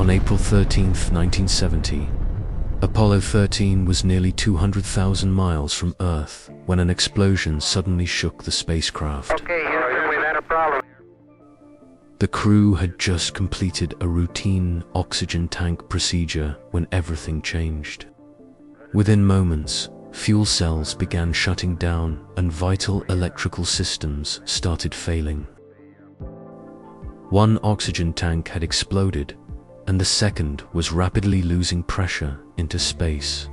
On April 13, 1970, Apollo 13 was nearly 200,000 miles from Earth when an explosion suddenly shook the spacecraft. Okay, Houston, we've had a problem. The crew had just completed a routine oxygen tank procedure when everything changed. Within moments, fuel cells began shutting down and vital electrical systems started failing. One oxygen tank had exploded, and the second was rapidly losing pressure into space.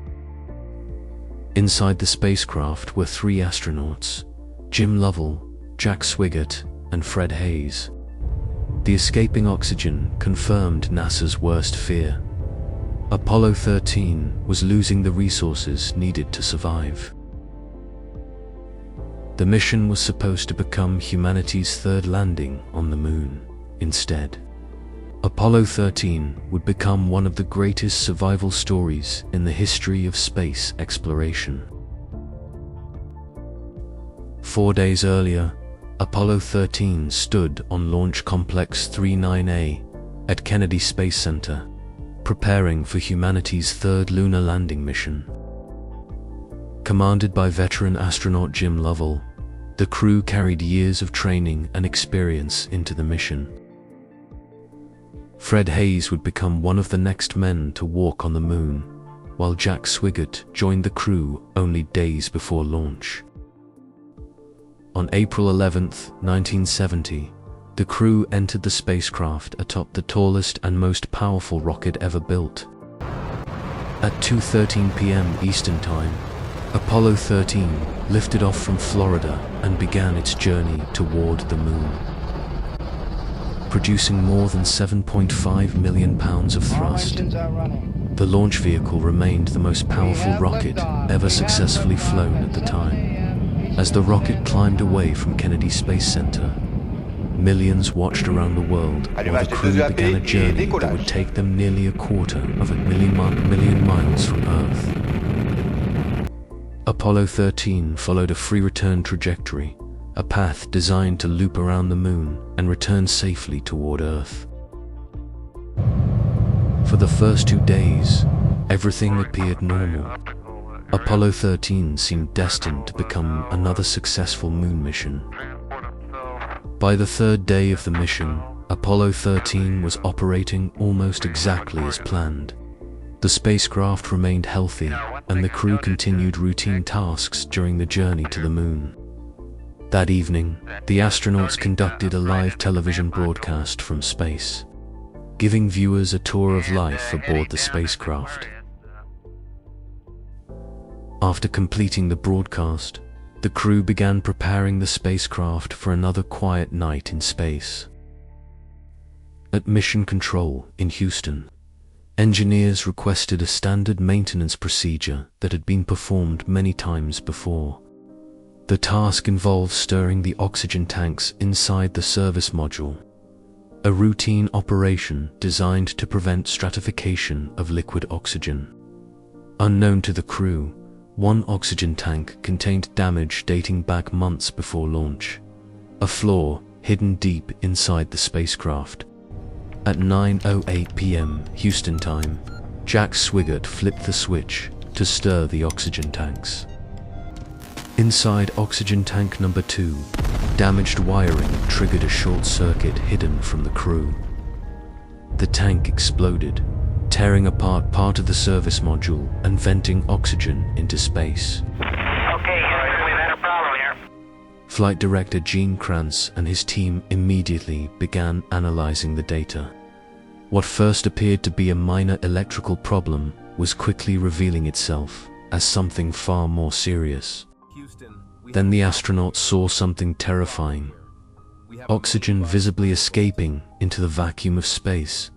Inside the spacecraft were 3 astronauts: Jim Lovell, Jack Swigert, and Fred Haise. The escaping oxygen confirmed NASA's worst fear. Apollo 13 was losing the resources needed to survive. The mission was supposed to become humanity's 3rd landing on the moon. Instead, Apollo 13 would become one of the greatest survival stories in the history of space exploration. 4 days earlier, Apollo 13 stood on Launch Complex 39A at Kennedy Space Center, preparing for humanity's 3rd lunar landing mission. Commanded by veteran astronaut Jim Lovell, the crew carried years of training and experience into the mission. Fred Haise would become one of the next men to walk on the moon, while Jack Swigert joined the crew only days before launch. On April 11, 1970, the crew entered the spacecraft atop the tallest and most powerful rocket ever built. At 2:13 p.m. Eastern Time, Apollo 13 lifted off from Florida and began its journey toward the moon. Producing more than 7.5 million pounds of thrust, the launch vehicle remained the most powerful rocket ever successfully flown at the time. As the rocket climbed away from Kennedy Space Center, millions watched around the world while the crew began a journey that would take them nearly 250,000 miles from Earth. Apollo 13 followed a free return trajectory, a path designed to loop around the moon and return safely toward Earth. For the first 2 days, everything appeared normal. Apollo 13 seemed destined to become another successful moon mission. By the 3rd day of the mission, Apollo 13 was operating almost exactly as planned. The spacecraft remained healthy, and the crew continued routine tasks during the journey to the moon. That evening, the astronauts conducted a live television broadcast from space, giving viewers a tour of life aboard the spacecraft. After completing the broadcast, the crew began preparing the spacecraft for another quiet night in space. At Mission Control in Houston, engineers requested a standard maintenance procedure that had been performed many times before. The task involved stirring the oxygen tanks inside the service module, a routine operation designed to prevent stratification of liquid oxygen. Unknown to the crew, one oxygen tank contained damage dating back months before launch, a flaw hidden deep inside the spacecraft. At 9:08 p.m. Houston time, Jack Swigert flipped the switch to stir the oxygen tanks. Inside oxygen tank number 2, damaged wiring triggered a short circuit hidden from the crew. The tank exploded, tearing apart part of the service module and venting oxygen into space. Okay, Houston, we've had a problem here. Flight Director Gene Kranz and his team immediately began analyzing the data. What first appeared to be a minor electrical problem was quickly revealing itself as something far more serious. Then the astronauts saw something terrifying: oxygen visibly escaping into the vacuum of space.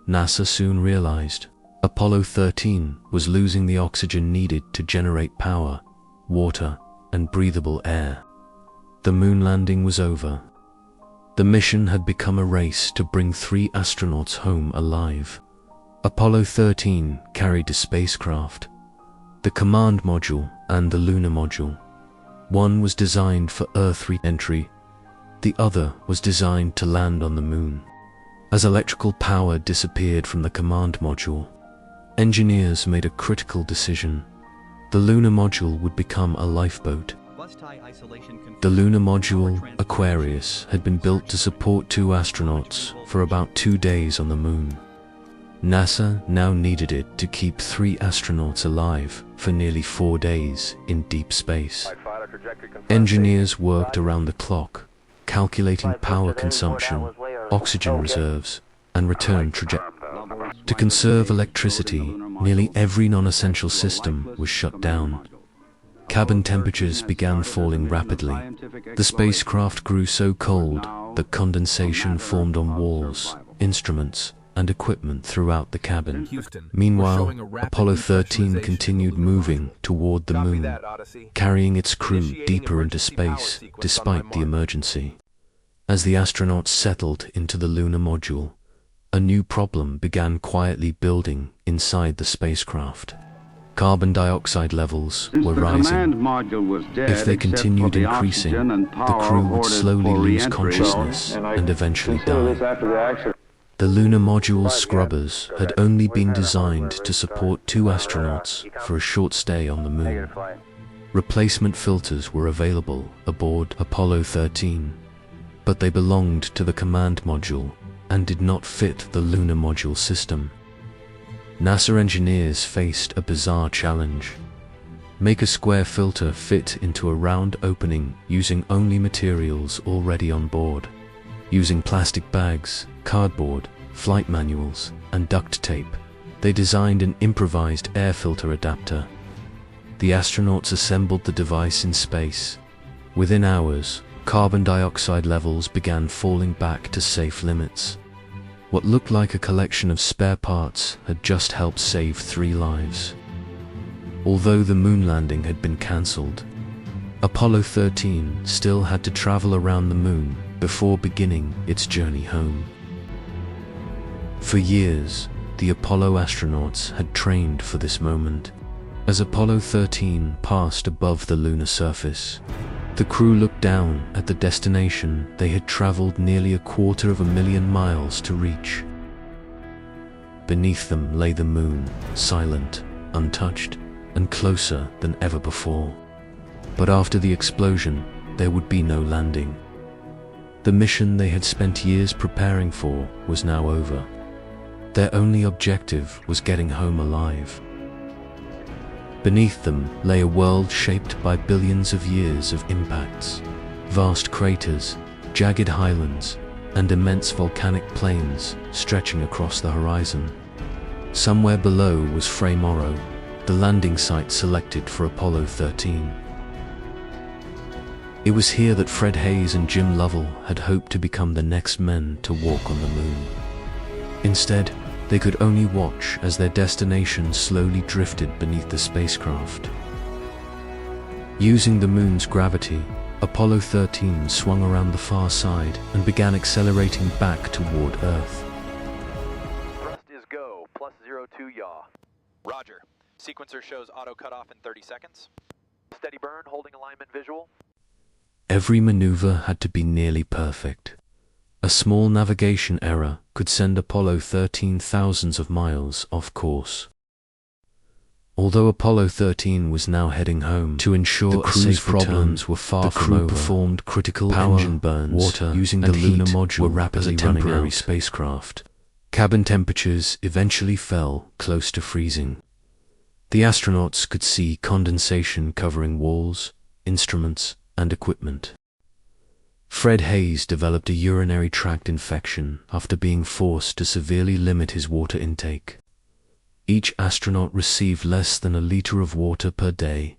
NASA soon realized Apollo 13 was losing the oxygen needed to generate power, water, and breathable air. The moon landing was over. The mission had become a race to bring 3 astronauts home alive. Apollo 13 carried the spacecraft, the command module, and the lunar module. One was designed for Earth re-entry, the other was designed to land on the moon. As electrical power disappeared from the command module, engineers made a critical decision. The lunar module would become a lifeboat. The lunar module, Aquarius, had been built to support 2 astronauts for about 2 days on the Moon. NASA now needed it to keep 3 astronauts alive for nearly 4 days in deep space. Engineers worked around the clock, calculating power consumption, oxygen reserves, and return trajectory. To conserve electricity, nearly every non-essential system was shut down. Cabin temperatures began falling rapidly. The spacecraft grew so cold that condensation formed on walls, instruments, and equipment throughout the cabin. Meanwhile, Apollo 13 continued moving toward the Moon, carrying its crew deeper into space despite the emergency. As the astronauts settled into the lunar module, a new problem began quietly building inside the spacecraft. Carbon dioxide levels were rising. If they continued increasing, the crew would slowly lose consciousness and eventually die. The lunar module's scrubbers had only been designed to support 2 astronauts for a short stay on the Moon. Replacement filters were available aboard Apollo 13, but they belonged to the command module and did not fit the lunar module system. NASA engineers faced a bizarre challenge. Make a square filter fit into a round opening using only materials already on board. Using plastic bags, cardboard, flight manuals, and duct tape, they designed an improvised air filter adapter. The astronauts assembled the device in space. Within hours, carbon dioxide levels began falling back to safe limits. What looked like a collection of spare parts had just helped save 3 lives. Although the moon landing had been cancelled, Apollo 13 still had to travel around the Moon before beginning its journey home. For years, the Apollo astronauts had trained for this moment. As Apollo 13 passed above the lunar surface, the crew looked down at the destination they had traveled nearly 250,000 miles to reach. Beneath them lay the Moon, silent, untouched, and closer than ever before. But after the explosion, there would be no landing. The mission they had spent years preparing for was now over. Their only objective was getting home alive. Beneath them lay a world shaped by billions of years of impacts. Vast craters, jagged highlands, and immense volcanic plains stretching across the horizon. Somewhere below was Frey Morrow, the landing site selected for Apollo 13. It was here that Fred Hayes and Jim Lovell had hoped to become the next men to walk on the Moon. Instead, they could only watch as their destination slowly drifted beneath the spacecraft. Using the Moon's gravity, Apollo 13 swung around the far side and began accelerating back toward Earth. Thrust is go, +02 yaw. Roger. Sequencer shows auto cutoff in 30 seconds. Steady burn, holding alignment visual. Every maneuver had to be nearly perfect. A small navigation error could send Apollo 13 thousands of miles off course. Although Apollo 13 was now heading home, to ensure the crew's problems were far from over, the crew performed critical power, engine burns, water, using the lunar module were rapidly as a temporary spacecraft. Cabin temperatures eventually fell close to freezing. The astronauts could see condensation covering walls, instruments, and equipment. Fred Hayes developed a urinary tract infection after being forced to severely limit his water intake. Each astronaut received less than a liter of water per day,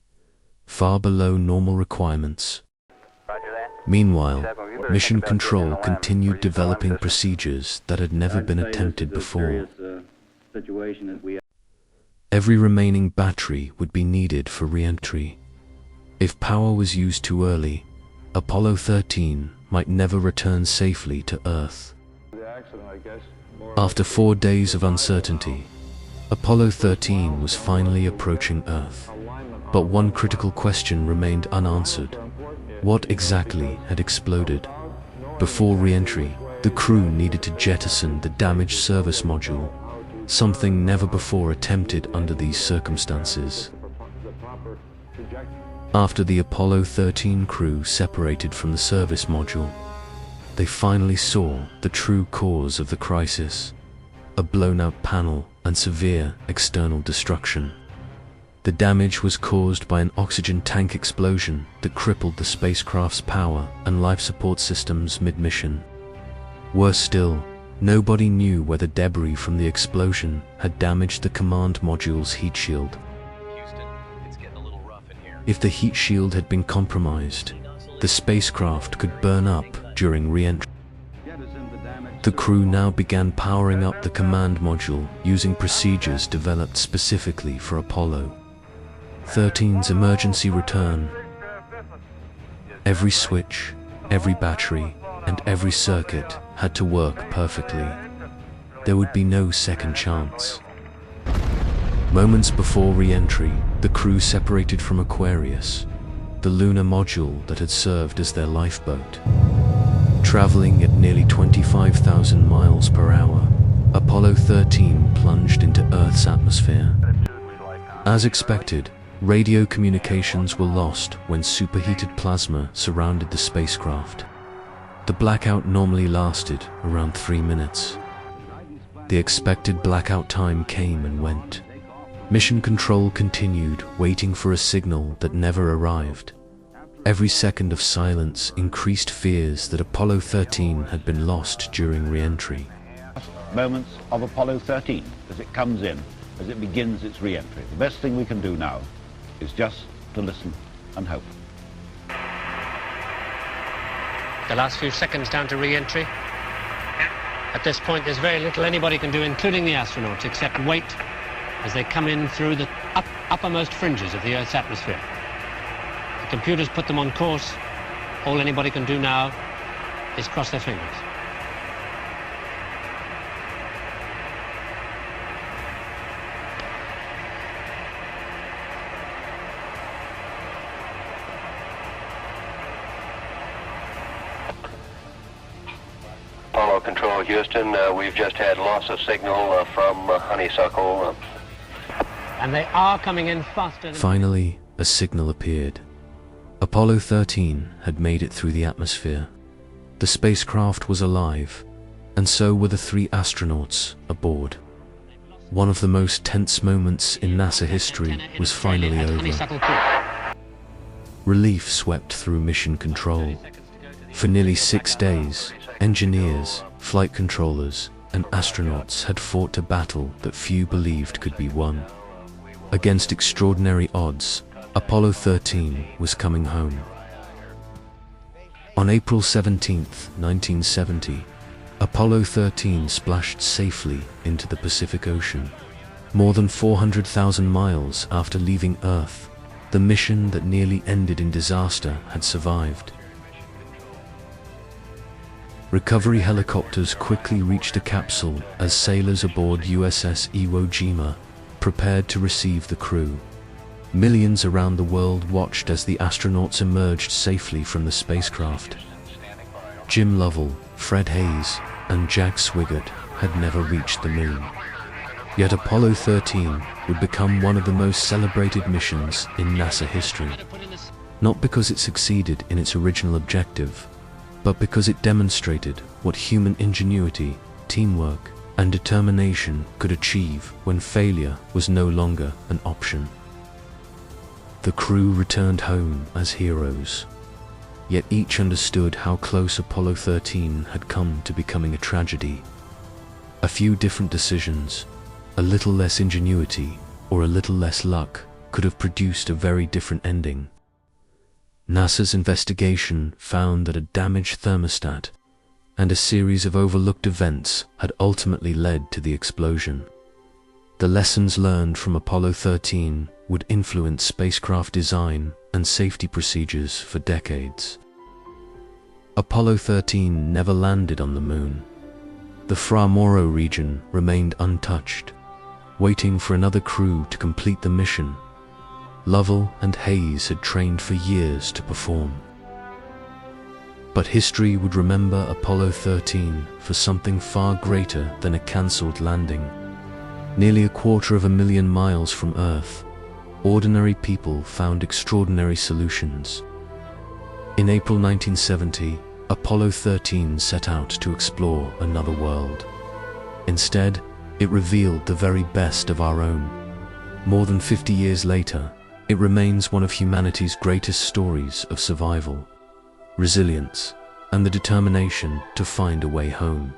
far below normal requirements. Meanwhile, Mission Control continued developing procedures that had never been attempted before. Every remaining battery would be needed for re-entry. If power was used too early, Apollo 13 might never return safely to Earth. After 4 days of uncertainty, Apollo 13 was finally approaching Earth. But one critical question remained unanswered. What exactly had exploded? Before re-entry, The crew needed to jettison the damaged service module, something never before attempted under these circumstances. After the Apollo 13 crew separated from the service module, they finally saw the true cause of the crisis: a blown-out panel and severe external destruction. The damage was caused by an oxygen tank explosion that crippled the spacecraft's power and life support systems mid-mission. Worse still, nobody knew whether debris from the explosion had damaged the command module's heat shield. Houston, it's getting a little rough in here. If the heat shield had been compromised, the spacecraft could burn up during re-entry. The crew now began powering up the command module using procedures developed specifically for Apollo 13's emergency return. Every switch, every battery, and every circuit had to work perfectly. There would be no second chance. Moments before re-entry, the crew separated from Aquarius, the lunar module that had served as their lifeboat. Traveling at nearly 25,000 miles per hour, Apollo 13 plunged into Earth's atmosphere. As expected, radio communications were lost when superheated plasma surrounded the spacecraft. The blackout normally lasted around 3 minutes. The expected blackout time came and went. Mission Control continued, waiting for a signal that never arrived. Every second of silence increased fears that Apollo 13 had been lost during re-entry. Moments of Apollo 13 as it comes in, as it begins its re-entry. The best thing we can do now is just to listen and hope. The last few seconds down to re-entry. At this point, there's very little anybody can do, including the astronauts, except wait as they come in through the uppermost fringes of the Earth's atmosphere. The computers put them on course. All anybody can do now is cross their fingers. Apollo Control, Houston, we've just had loss of signal from Honeysuckle. And they are coming in faster. Finally, a signal appeared. Apollo 13 had made it through the atmosphere. The spacecraft was alive, and so were the 3 astronauts aboard. One of the most tense moments in NASA history was finally over. Relief swept through Mission Control. For nearly 6 days, engineers, flight controllers, and astronauts had fought a battle that few believed could be won. Against extraordinary odds, Apollo 13 was coming home. On April 17, 1970, Apollo 13 splashed safely into the Pacific Ocean. More than 400,000 miles after leaving Earth, the mission that nearly ended in disaster had survived. Recovery helicopters quickly reached the capsule as sailors aboard USS Iwo Jima prepared to receive the crew. Millions around the world watched as the astronauts emerged safely from the spacecraft. Jim Lovell, Fred Hayes, and Jack Swigert had never reached the moon. Yet Apollo 13 would become one of the most celebrated missions in NASA history. Not because it succeeded in its original objective, but because it demonstrated what human ingenuity, teamwork, and determination could achieve when failure was no longer an option. The crew returned home as heroes, yet each understood how close Apollo 13 had come to becoming a tragedy. A few different decisions, a little less ingenuity, or a little less luck could have produced a very different ending. NASA's investigation found that a damaged thermostat and a series of overlooked events had ultimately led to the explosion. The lessons learned from Apollo 13 would influence spacecraft design and safety procedures for decades. Apollo 13 never landed on the moon. The Fra Mauro region remained untouched, waiting for another crew to complete the mission. Lovell and Hayes had trained for years to perform. But history would remember Apollo 13 for something far greater than a cancelled landing. Nearly 250,000 miles from Earth, ordinary people found extraordinary solutions. In April 1970, Apollo 13 set out to explore another world. Instead, it revealed the very best of our own. More than 50 years later, it remains one of humanity's greatest stories of survival, resilience, and the determination to find a way home.